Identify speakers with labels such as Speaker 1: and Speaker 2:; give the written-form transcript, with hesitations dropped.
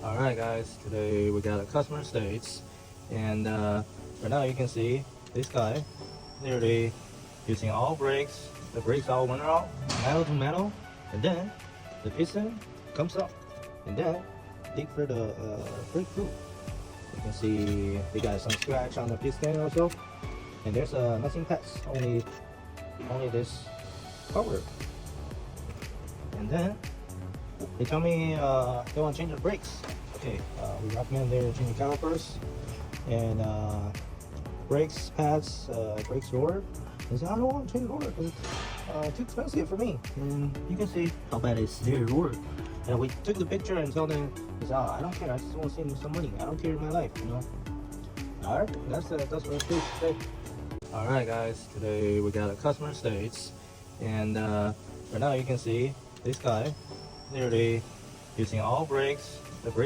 Speaker 1: Alright guys, today we got a customer states, and right now you can see this guy literally using all brakes. The brakes all went out metal to metal, and then the piston comes up, and then dig for the brake fluid. You can see they got some scratch on the piston also, and there's nothing past, only this cover. And then they tell me they want to change the brakes. Okay, we recommend they change the calipers and brakes pads, brakes rotor. They say I don't want to change the rotor because it's too expensive for me. And you can see how bad is their rotor. And we took the picture and tell them, I don't care. I just want to save some money. I don't care in my life, you know. All right, that's what it's today. All right, guys. Today we got a customer states, and right now you can see this guy literally using all brakes. The brakes